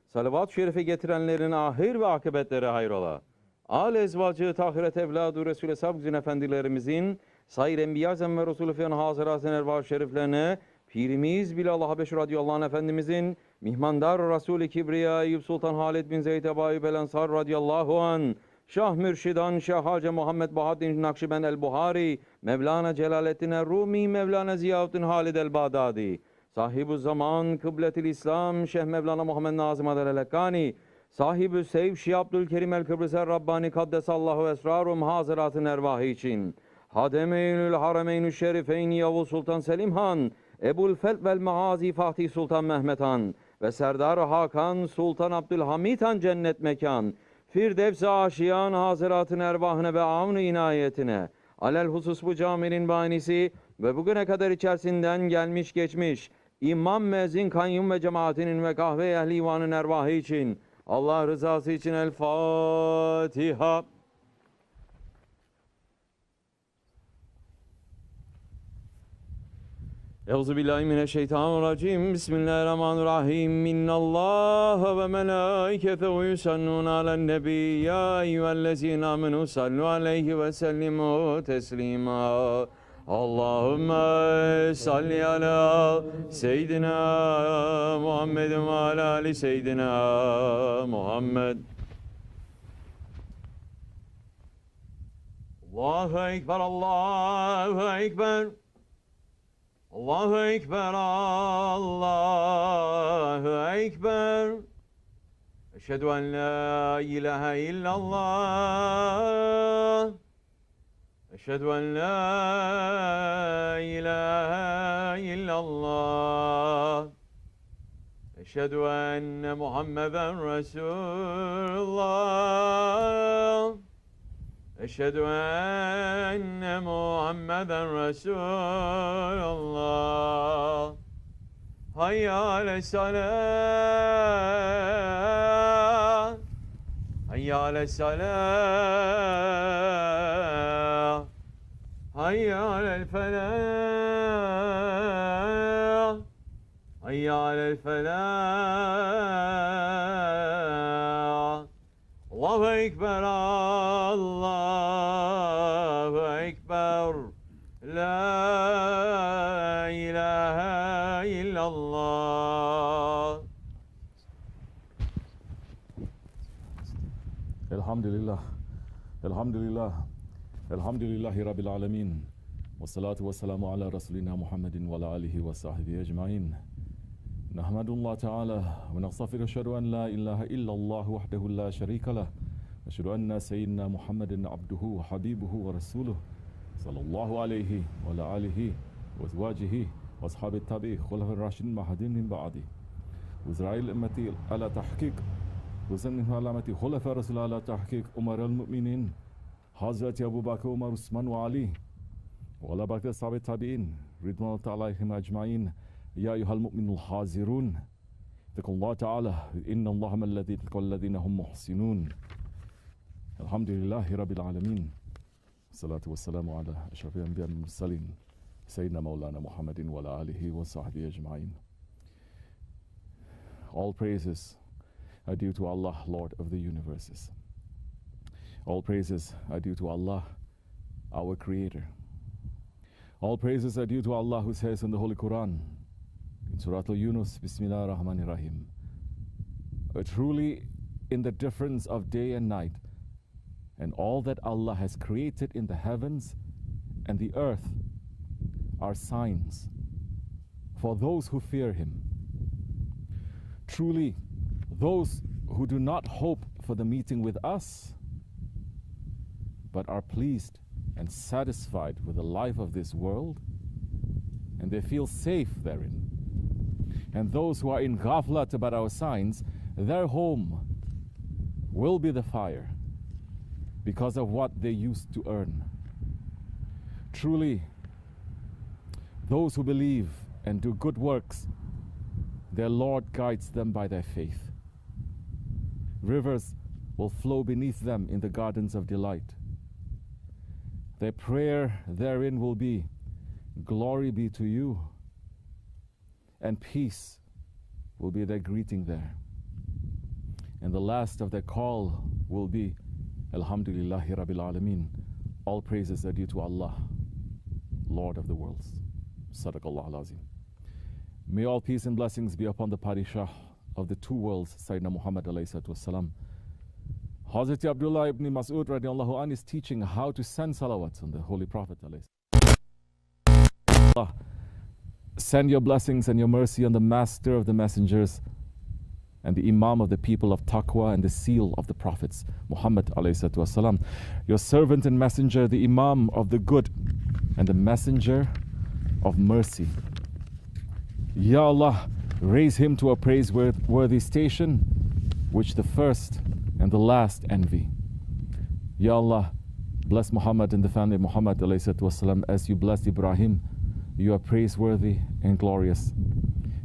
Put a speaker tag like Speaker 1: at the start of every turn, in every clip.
Speaker 1: salavat-ı şerife getirenlerin ahir ve akıbetleri hayrola. Âl ezvacı tahiret evladı Resul-i Sabgın efendilerimizin sayr enbiya ve Resulü fiyan hazıratın ervah şeriflerine Pirimiz Bilal Habeş radıyallahu anh efendimizin mihmandar Resul-i Kibriya Eyüp Sultan Halid bin Zeyd Ebayi Belensar radıyallahu anh Şah Mürşidan Şah Hacı Muhammed Bahaddin Nakşibendi el-Buhari Mevlana Celaleddin Rumi Mevlana Ziyaüddin Halid el-Bağdadi Sahib-ul zaman Kıblet-i İslam Şeyh Mevlana Muhammed Nazım el-Hakkani Sahib-ül Seyf Şeyh Abdulkerim el-Kibrisi Rabbani Kaddesallahu esrarum hazıratın ervahı için Hadem-i Eylül Harameyn-ü Şerifeyn Yavuz Sultan Selim Han Ebul Felt vel Maazi Fatih Sultan Mehmet Han ve Serdar Hakan Sultan Abdülhamid Han cennet mekan Firdevs-i aşiyan hazıratın ervahına ve avn-ı inayetine alel husus bu caminin banisi ve bugüne kadar içerisinden gelmiş geçmiş İmam Müezzin Kayyum ve cemaatinin ve kahve ehli ivanın ervahı için Allah rızası için El Fatiha. Euzubillahimineşşeytanirracim. Bismillahirrahmanirrahim. İnnallâhe ve melâiketehu yusallûne alen nebi. Ya eyyühellezîne âmenû sallu aleyhi ve sellimû teslîmâ. Allahümme salli ala seyyidina Muhammedin ve ala ali seyyidina Muhammed. Allahu Ekber, Allahu Ekber. Allahu Ekber, Allahu Ekber. Eşhedü en la ilahe illallah. Eşhedü en la ilahe illallah. Eşhedü enne Muhammeden Resulullah. Eşhedü enne Muhammeden Resulullah. Hayya ale's-salâh. Hayya ale's-salâh. Hayya alel-felâh. Hayya alel-felâh. Allahu Ekber, Allahu Ekber. La ilahe illallah.
Speaker 2: Elhamdülillah. Elhamdülillah. Elhamdülillahi Rabbil alemin. Ve salatu ve selamu ala Resulina Muhammedin ve ala alihi ve sahibi ecmain. Nahmedullah Teala ve nagstafir eşhedü en la ilahe illallah vahdehu la şerike leh. Eşhedü enne seyyidina Muhammedin abduhu ve habibuhu ve resuluh. Sallallahu aleyhi ve ala alihi ve ezvacihi ve ashabi tabi'i khulafir raşidin mahadin min ba'di. İsrail ümmeti ala tahkik ve sennin alameti khulafir rasul ala tahkik umarel müminin Hazreti Ebu Bakır, Umar, Osman ve Ali ve ala bakte sahabe tabi'in ridvanullah ta'alayhim ecmain. Ya eyyuhel mu'minul hazirun Tekullah Teala İnnallâhe mellezî tekallezîne hum muhsinun. Elhamdülillahi Rabbil alemin. Salatu ve selamu ala eşrafil enbiya ve mursalin Seyyidina Mevlana Muhammedin ve ala alihi ve sahbihi ecmain. All praises are due to Allah, Lord of the universes. All praises are due to Allah, our Creator. All praises are due to Allah who says in the Holy Quran, in Surah Al-Yunus, Bismillahir-Rahmanir-Rahim, truly in the difference of day and night, and all that Allah has created in the heavens and the earth are signs for those who fear Him. Truly, those who do not hope for the meeting with us, but are pleased and satisfied with the life of this world, and they feel safe therein. And those who are in ghaflat about our signs, their home will be the fire because of what they used to earn. Truly, those who believe and do good works, their Lord guides them by their faith. Rivers will flow beneath them in the gardens of delight. Their prayer therein will be, glory be to you, and peace will be their greeting there. And the last of their call will be Alhamdulillahi Rabbil Alameen. All praises are due to Allah, Lord of the worlds. Sadaqallah al-Azim. May all peace and blessings be upon the Parishah of the two worlds, Sayyidina Muhammad alayhi salatu wasalam. Hazrat Abdullah ibn Mas'ud radiallahu anh is teaching how to send salawats on the Holy Prophet alayhi. Send your blessings and your mercy on the Master of the Messengers and the Imam of the people of Taqwa and the seal of the Prophets, Muhammad alayhi salatu wasalam. Your servant and messenger, the Imam of the good and the messenger of mercy. Ya Allah, raise him to a praiseworthy station, which the first and the last envy. Ya Allah, bless Muhammad and the family of Muhammad alayhi salatu wasalam as you blessed Ibrahim. You are praiseworthy and glorious.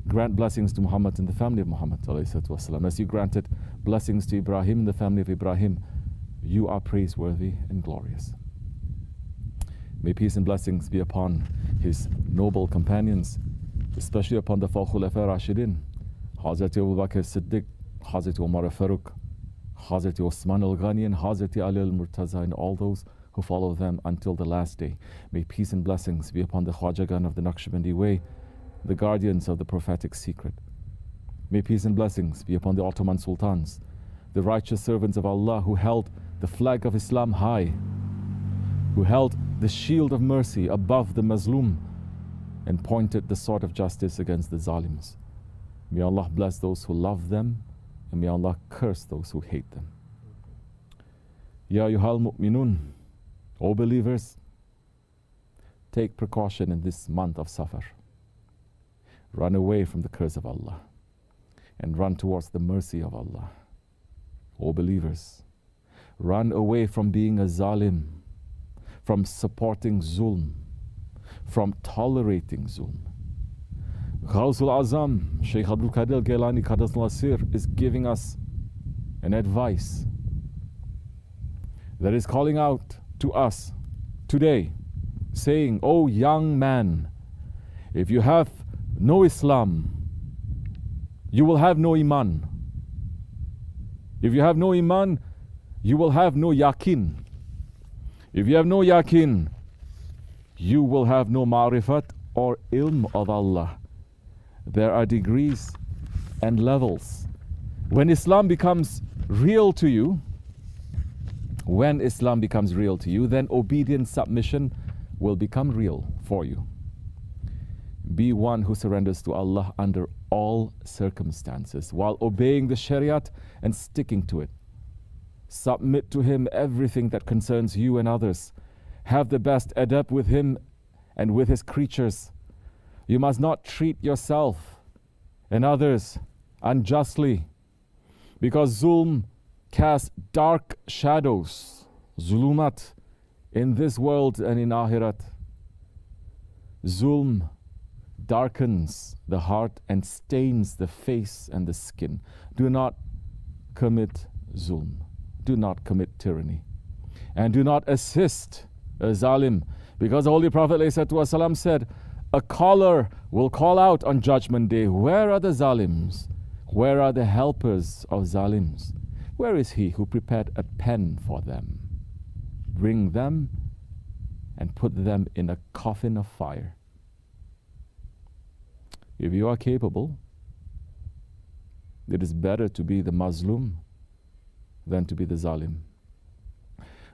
Speaker 2: Grant blessings to Muhammad and the family of Muhammad alayhi salatu wasalam as you granted blessings to Ibrahim and the family of Ibrahim. You are praiseworthy and glorious. May peace and blessings be upon his noble companions, especially upon the Khulafa Rashidin, Hazrat Abu Bakr Siddiq, Hazrat Umar Farooq, Hazrat Osman al-Ghani, and Hazrat Ali al-Murtaza, and all those who follow them until the last day. May peace and blessings be upon the Khwajagan of the Nakşibendi way, the guardians of the prophetic secret. May peace and blessings be upon the Ottoman Sultans, the righteous servants of Allah who held the flag of Islam high, who held the shield of mercy above the Mazlum and pointed the sword of justice against the Zalims. May Allah bless those who love them, and may Allah curse those who hate them. Ya ayyuhal mu'minun, O believers, take precaution in this month of Safar. Run away from the curse of Allah and run towards the mercy of Allah. O believers, run away from being a zalim, from supporting zulm, from tolerating zulm. Ghawsul Azam, Shaykh Abdulkerim Gailani Qaddas Nasir, is giving us an advice that is calling out to us today, saying, "O young man, if you have no Islam, you will have no Iman. If you have no Iman, you will have no Yaqeen. If you have no Yaqeen, you will have no Ma'rifat or Ilm of Allah." There are degrees and levels. When Islam becomes real to you, then obedient submission will become real for you. Be one who surrenders to Allah under all circumstances while obeying the Shariat and sticking to it. Submit to Him everything that concerns you and others. Have the best adab with Him and with His creatures. You must not treat yourself and others unjustly, because zulm casts dark shadows, zulumat, in this world and in Akhirat. Zulm darkens the heart and stains the face and the skin. Do not commit zulm. Do not commit tyranny. And do not assist a zalim, because the Holy Prophet ﷺ said, a caller will call out on Judgment Day, "Where are the zalims? Where are the helpers of zalims? Where is he who prepared a pen for them? Bring them and put them in a coffin of fire." If you are capable, it is better to be the Mazlum than to be the Zalim.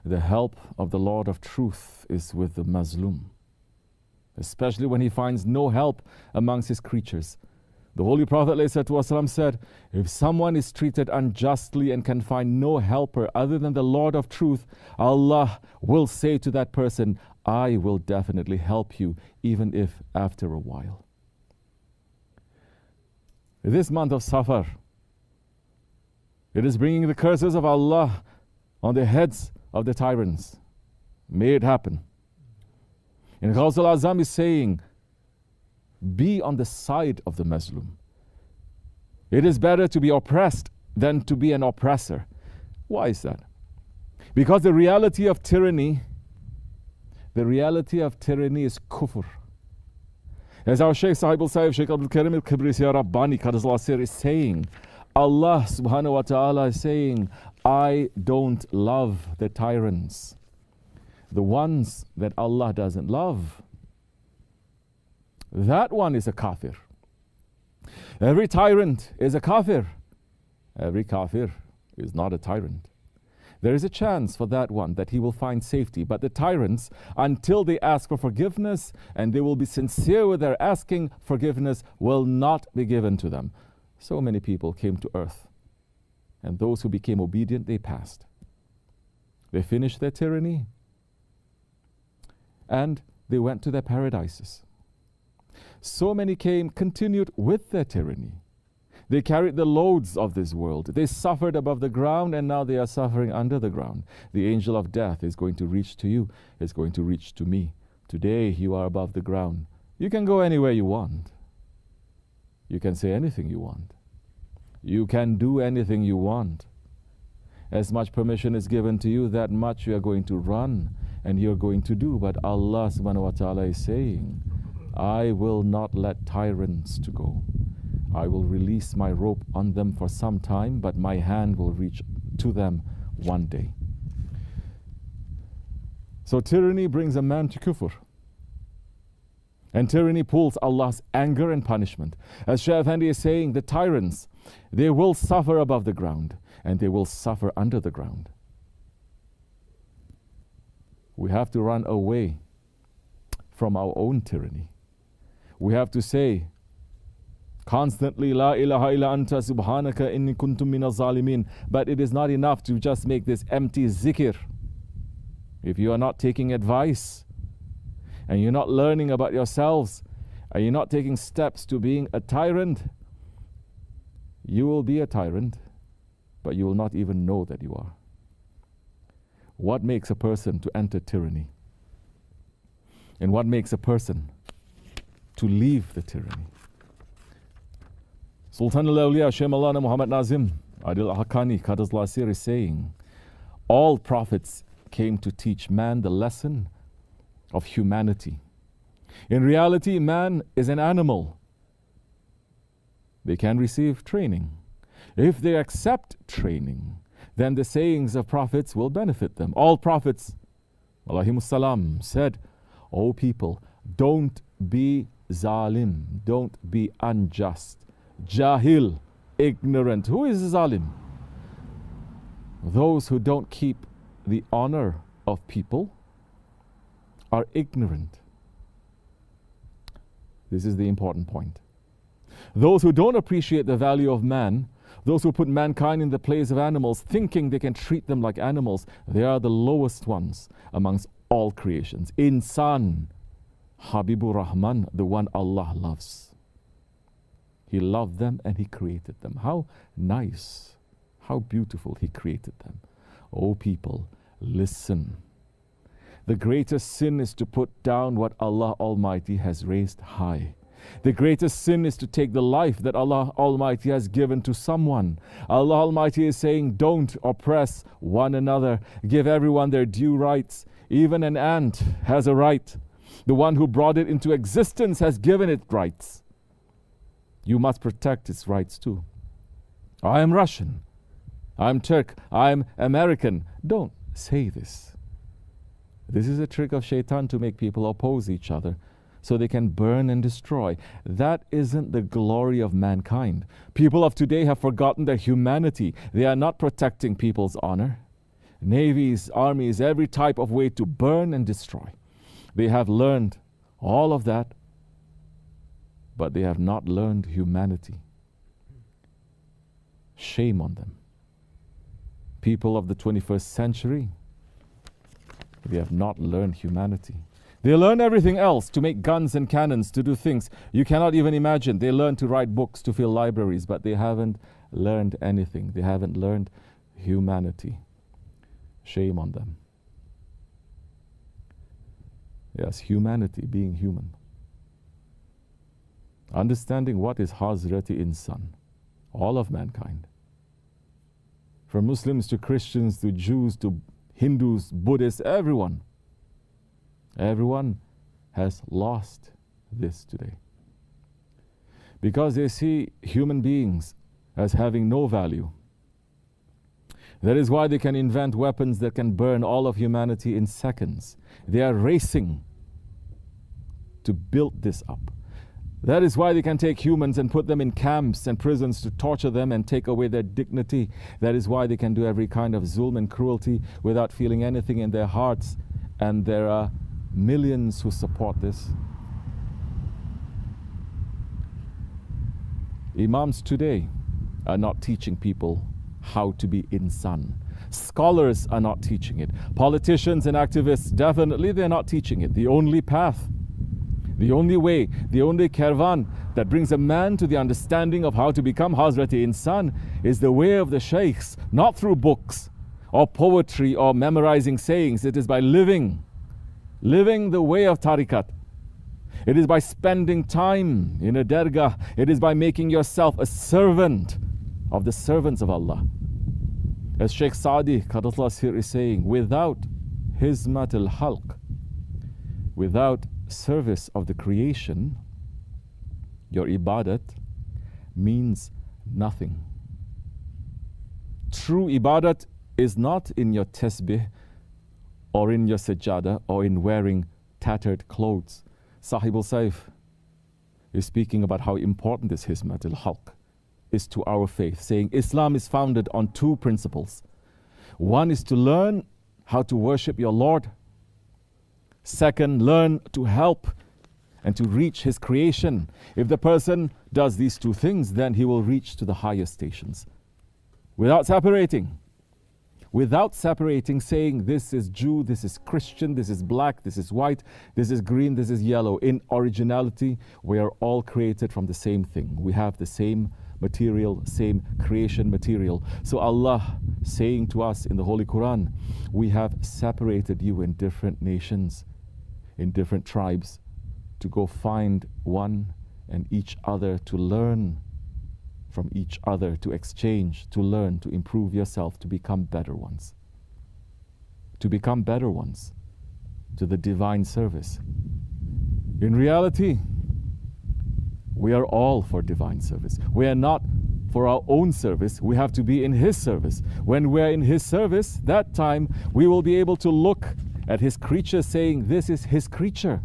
Speaker 2: The help of the Lord of Truth is with the Mazlum, especially when he finds no help amongst his creatures. The Holy Prophet ﷺ said, if someone is treated unjustly and can find no helper other than the Lord of Truth, Allah will say to that person, I will definitely help you, even if after a while. This month of Safar, it is bringing the curses of Allah on the heads of the tyrants. May it happen. And Ghawsul Azam is saying, be on the side of the Muslim. It is better to be oppressed than to be an oppressor. Why is that? Because the reality of tyranny is kufr. As our Shaykh Sahib-ul, Saif, Sheikh Abdulkerim Kibrisi Rabbani Qaddas is saying, Allah subhanahu wa ta'ala is saying, I don't love the tyrants. The ones that Allah doesn't love, that one is a kafir. Every tyrant is a kafir. Every kafir is not a tyrant. There is a chance for that one that he will find safety. But the tyrants, until they ask for forgiveness and they will be sincere with their asking forgiveness, will not be given to them. So many people came to earth, and those who became obedient, they passed. They finished their tyranny, and they went to their paradises. So many came, continued with their tyranny. They carried the loads of this world. They suffered above the ground, and now they are suffering under the ground. The angel of death is going to reach to you, is going to reach to me. Today you are above the ground. You can go anywhere you want. You can say anything you want. You can do anything you want. As much permission is given to you, that much you are going to run and you're going to do. But Allah subhanahu wa ta'ala is saying, I will not let tyrants to go. I will release my rope on them for some time, but my hand will reach to them one day. So tyranny brings a man to kufr. And tyranny pulls Allah's anger and punishment. As Shaykh Effendi is saying, the tyrants, they will suffer above the ground and they will suffer under the ground. We have to run away from our own tyranny. We have to say constantly, La ilaha illa anta subhanaka inni kuntum mina zalimin. But it is not enough to just make this empty zikr. If you are not taking advice, and you're not learning about yourselves, and you're not taking steps to being a tyrant, you will be a tyrant, but you will not even know that you are. What makes a person to enter tyranny? And what makes a person to leave the tyranny? Sultan al-Awliya Shaykh Maulana Muhammad Nazim Adil Hakkani Qaddas Lasir is saying, all prophets came to teach man the lesson of humanity. In reality, man is an animal. They can receive training. If they accept training, then the sayings of prophets will benefit them. All prophets, alayhimus salam, said, O people, don't be zalim, don't be unjust, jahil, ignorant. Who is zalim? Those who don't keep the honor of people are ignorant. This is the important point. Those who don't appreciate the value of man, those who put mankind in the place of animals, thinking they can treat them like animals, they are the lowest ones amongst all creations. Insan, Habibur Rahman, the one Allah loves. He loved them and He created them. How nice, how beautiful He created them. O people, listen. The greatest sin is to put down what Allah Almighty has raised high. The greatest sin is to take the life that Allah Almighty has given to someone. Allah Almighty is saying, don't oppress one another. Give everyone their due rights. Even an ant has a right. The one who brought it into existence has given it rights. You must protect its rights too. I am Russian. I'm Turk. I'm American. Don't say this. This is a trick of shaitan to make people oppose each other so they can burn and destroy. That isn't the glory of mankind. People of today have forgotten their humanity. They are not protecting people's honor. Navies, armies, every type of way to burn and destroy. They have learned all of that, but they have not learned humanity. Shame on them. People of the 21st century, they have not learned humanity. They learn everything else, to make guns and cannons, to do things you cannot even imagine. They learn to write books, to fill libraries, but they haven't learned anything. They haven't learned humanity. Shame on them. Yes, humanity, being human. Understanding what is Hazreti Insan, all of mankind. From Muslims to Christians to Jews to Hindus, Buddhists, everyone. Everyone has lost this today. Because they see human beings as having no value. That is why they can invent weapons that can burn all of humanity in seconds. They are racing to build this up. That is why they can take humans and put them in camps and prisons to torture them and take away their dignity. That is why they can do every kind of zulm and cruelty without feeling anything in their hearts. And there are millions who support this. Imams today are not teaching people how to be insan. Scholars are not teaching it. Politicians and activists, definitely they're not teaching it. The only path, the only way, the only caravan that brings a man to the understanding of how to become Hazrati Insan is the way of the sheikhs, not through books or poetry or memorizing sayings. It is by living the way of tariqat. It is by spending time in a dergah. It is by making yourself a servant of the servants of Allah. As Sheikh Saadi Qaddatullah here is saying, without Hizmet al-Halq, without service of the creation, your ibadat means nothing. True ibadat is not in your tasbih or in your sajada or in wearing tattered clothes. Sahib-ul Saif is speaking about how important this Hizmet al-Halq is to our faith, saying Islam is founded on two principles. One is to learn how to worship your Lord. Second, learn to help and to reach His creation. If the person does these two things, then he will reach to the higher stations. Without separating, saying this is Jew, this is Christian, this is black, this is white, this is green, this is yellow. In originality, we are all created from the same thing. We have the same material, same creation material. So Allah saying to us in the Holy Quran, we have separated you in different nations, in different tribes, to go find one and each other, to learn from each other, to exchange, to learn, to improve yourself, to become better ones. To become better ones, to the divine service. In reality, we are all for divine service. We are not for our own service. We have to be in His service. When we're in His service, that time we will be able to look at His creature saying, this is His creature.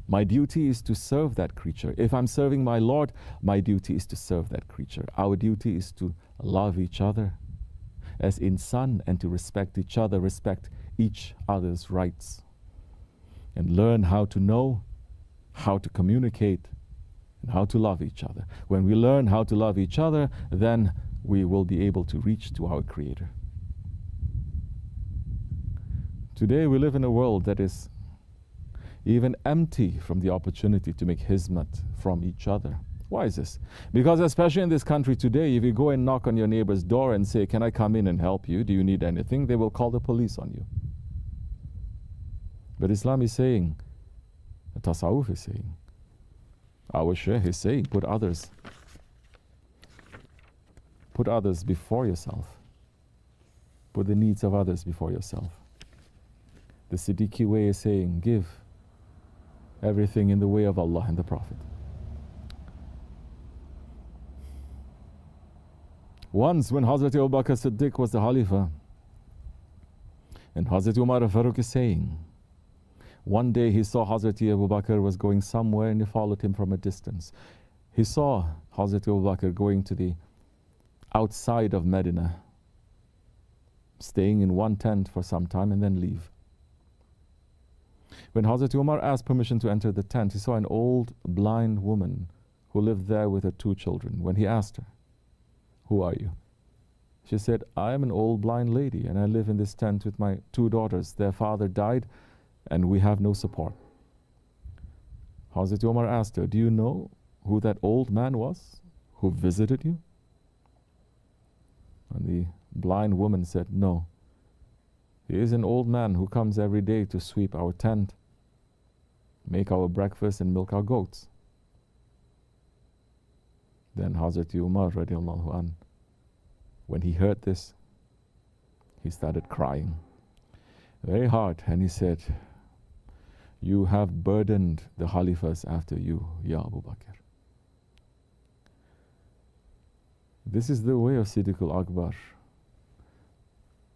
Speaker 2: My duty is to serve that creature. If I'm serving my Lord, my duty is to serve that creature. Our duty is to love each other as insan and to respect each other, respect each other's rights, and learn how to know how to communicate and how to love each other. When we learn how to love each other, then we will be able to reach to our Creator. Today we live in a world that is even empty from the opportunity to make hizmet from each other. Why is this? Because especially in this country today, if you go and knock on your neighbor's door and say, can I come in and help you? Do you need anything? They will call the police on you. But Islam is saying, Tasawwuf is saying, our Shaykh is saying, put others before yourself. Put the needs of others before yourself. The Siddiqui way is saying, give everything in the way of Allah and the Prophet. Once when Hazrat Abu Bakr Siddiq was the Khalifa, and Hazrat Umar al-Faruq is saying, one day he saw Hazrat Abu Bakr was going somewhere and he followed him from a distance. He saw Hazrat Abu Bakr going to the outside of Medina, staying in one tent for some time and then leave. When Hazrat Umar asked permission to enter the tent, he saw an old blind woman who lived there with her 2 children. When he asked her, who are you? She said, I am an old blind lady and I live in this tent with my 2 daughters. Their father died and we have no support. Hazrat Umar asked her, do you know who that old man was who visited you? And the blind woman said, no. He is an old man who comes every day to sweep our tent, make our breakfast and milk our goats. Then Hazrat Umar radiallahu anh, when he heard this, he started crying very hard and he said, you have burdened the Khalifas after you, Ya Abu Bakr. This is the way of Siddiqul Akbar.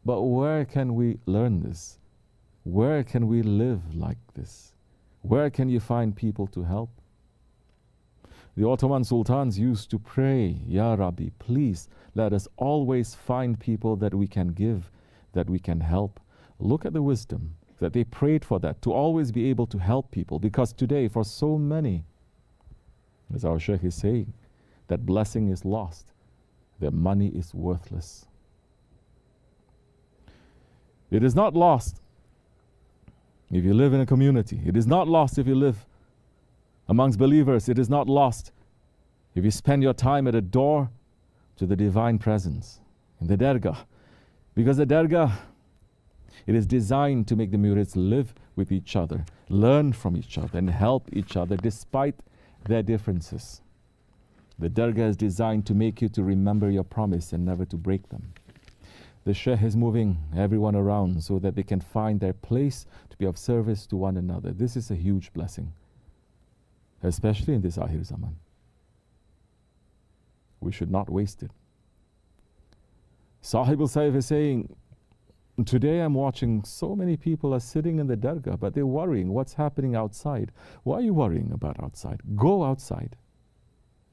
Speaker 2: But where can we learn this? Where can we live like this? Where can you find people to help? The Ottoman sultans used to pray, Ya Rabbi, please let us always find people that we can give, that we can help. Look at the wisdom that they prayed for that, to always be able to help people. Because today, for so many, as our Sheikh is saying, that blessing is lost, their money is worthless. It is not lost if you live in a community. It is not lost if you live amongst believers. It is not lost if you spend your time at a door to the divine presence in the Dergah. Because the Dergah, it is designed to make the murids live with each other, learn from each other, and help each other despite their differences. The Dergah is designed to make you to remember your promise and never to break them. The Shaykh is moving everyone around so that they can find their place to be of service to one another. This is a huge blessing, especially in this Akhir Zaman. We should not waste it. Sahib-ul Saif is saying, today I'm watching so many people are sitting in the Dergah, but they're worrying what's happening outside. Why are you worrying about outside? Go outside.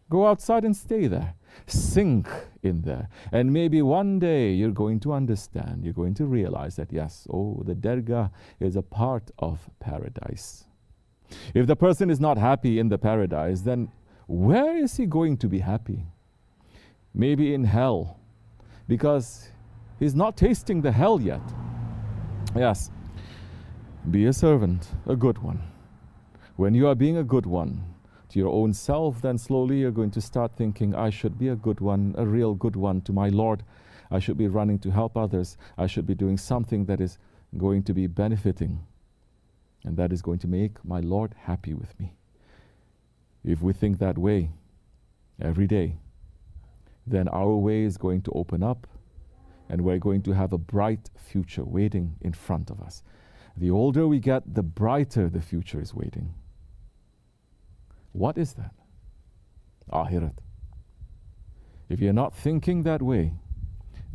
Speaker 2: Go outside and stay there. Sink in there. And maybe one day you're going to understand, you're going to realize that yes, oh, the Dergah is a part of paradise. If the person is not happy in the paradise, then where is he going to be happy? Maybe in hell, because he's not tasting the hell yet. Yes, be a servant, a good one. When you are being a good one to your own self, then slowly you're going to start thinking, I should be a good one, a real good one to my Lord. I should be running to help others. I should be doing something that is going to be benefiting, and that is going to make my Lord happy with me. If we think that way every day, then our way is going to open up, and we're going to have a bright future waiting in front of us. The older we get, the brighter the future is waiting. What is that? Akhirat. If you're not thinking that way,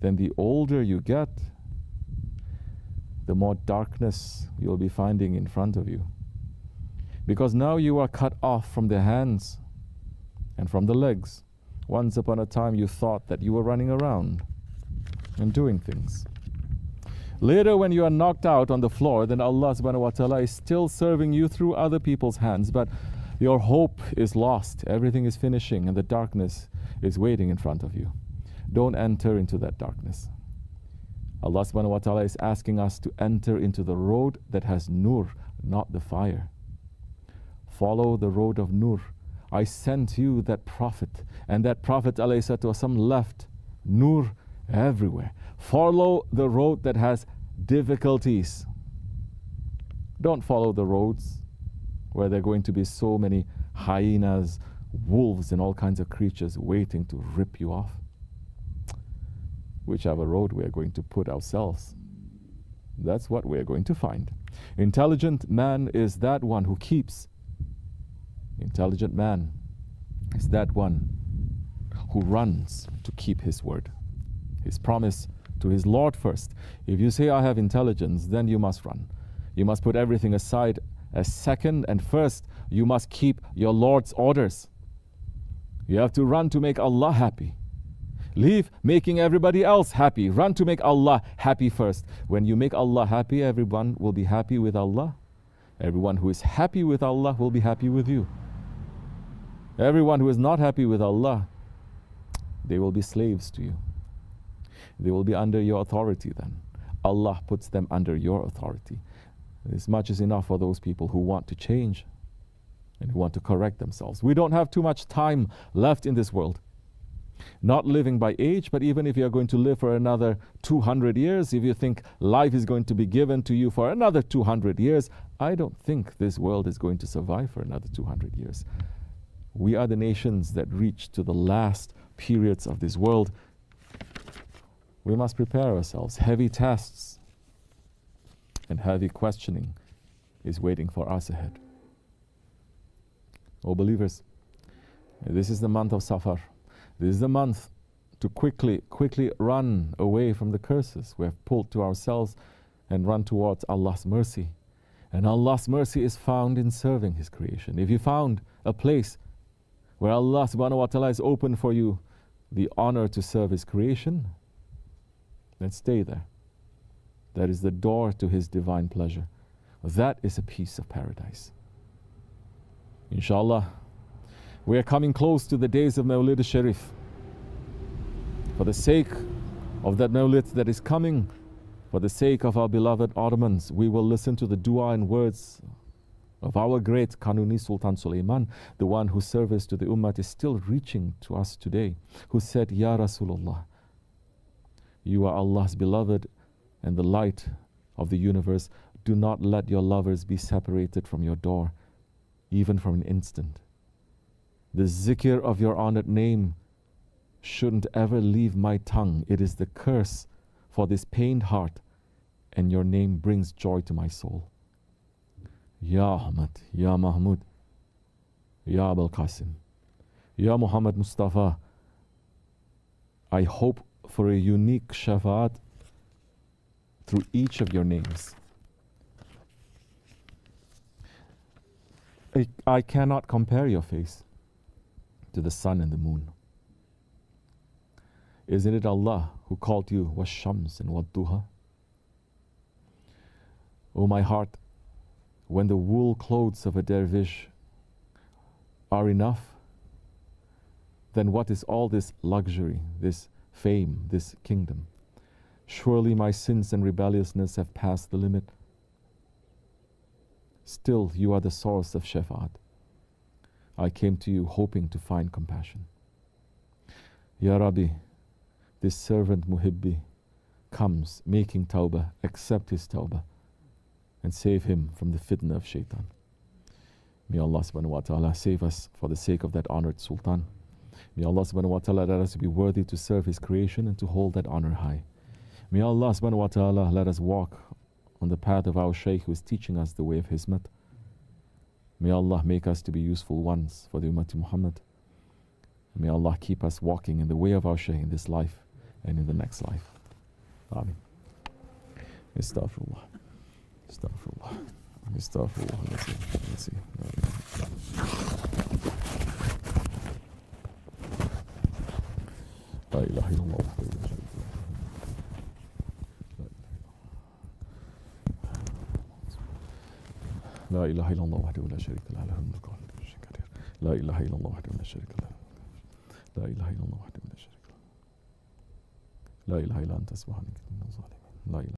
Speaker 2: then the older you get, the more darkness you'll be finding in front of you. Because now you are cut off from the hands and from the legs. Once upon a time you thought that you were running around and doing things. Later, when you are knocked out on the floor, then Allah subhanahu wa ta'ala is still serving you through other people's hands, but your hope is lost. Everything is finishing and the darkness is waiting in front of you. Don't enter into that darkness. Allah subhanahu wa ta'ala is asking us to enter into the road that has nur, not the fire. Follow the road of nur. I sent you that prophet, and that prophet alayhi salatu wasalam left nur everywhere. Follow the road that has difficulties. Don't follow the roads where there are going to be so many hyenas, wolves, and all kinds of creatures waiting to rip you off. Whichever road we are going to put ourselves, that's what we are going to find. Intelligent man is that one who keeps. Intelligent man is that one who runs to keep his word, his promise to his Lord first. If you say, I have intelligence, then you must run. You must put everything aside as second, and first you must keep your Lord's orders. You have to run to make Allah happy. Leave making everybody else happy. Run to make Allah happy first. When you make Allah happy, everyone will be happy with Allah. Everyone who is happy with Allah will be happy with you. Everyone who is not happy with Allah, they will be slaves to you. They will be under your authority then. Allah puts them under your authority. This much is enough for those people who want to change and who want to correct themselves. We don't have too much time left in this world. Not living by age, but even if you're going to live for another 200 years, if you think life is going to be given to you for another 200 years, I don't think this world is going to survive for another 200 years. We are the nations that reach to the last periods of this world. We must prepare ourselves. Heavy tests and heavy questioning is waiting for us ahead. Oh believers, this is the month of Safar. This is the month to quickly run away from the curses. We have pulled to ourselves and run towards Allah's mercy. And Allah's mercy is found in serving His creation. If you found a place where Allah subhanahu wa ta'ala is open for you the honor to serve His creation, then stay there. That is the door to His divine pleasure. That is a piece of paradise. Inshallah, we are coming close to the days of Mawlid al-Sharif. For the sake of that Mawlid that is coming, for the sake of our beloved Ottomans, we will listen to the dua and words of our great Kanuni Sultan Sulaiman, the one whose service to the Ummah is still reaching to us today, who said, Ya Rasulullah, you are Allah's beloved and the light of the universe. Do not let your lovers be separated from your door, even for an instant. The zikr of your honored name shouldn't ever leave my tongue. It is the curse for this pained heart, and your name brings joy to my soul. Ya Ahmad, Ya Mahmud, Ya Abul Qasim, Ya Muhammad Mustafa, I hope for a unique shafaat through each of your names. I cannot compare your face to the sun and the moon. Isn't it Allah who called you Wash-Shams and Wad-Duha? O my heart, when the wool clothes of a dervish are enough, then what is all this luxury, this fame, this kingdom? Surely my sins and rebelliousness have passed the limit. Still, you are the source of shafaat. I came to you hoping to find compassion. Ya Rabbi, this servant Muhibbi comes making tawbah, accept his tawbah, and save him from the fitna of shaitan. May Allah subhanahu wa ta'ala save us for the sake of that honored Sultan. May Allah subhanahu wa ta'ala let us be worthy to serve His creation and to hold that honor high. May Allah subhanahu wa ta'ala let us walk on the path of our Shaykh who is teaching us the way of Hizmet. May Allah make us to be useful ones for the Ummah Muhammad. May Allah keep us walking in the way of our Shaykh in this life and in the next life. Amin. Astaghfirullah. Astaghfirullah. Astaghfirullah. Let's see. La ilaha illallah. لا إله إلا الله وحده لا شريك له له الملك وله الحمد لا إله إلا الله وحده لا شريك له لا إله إلا الله وحده لا شريك له لا إله إلا أنت سبحانك إني كنت من الظالمين لا إله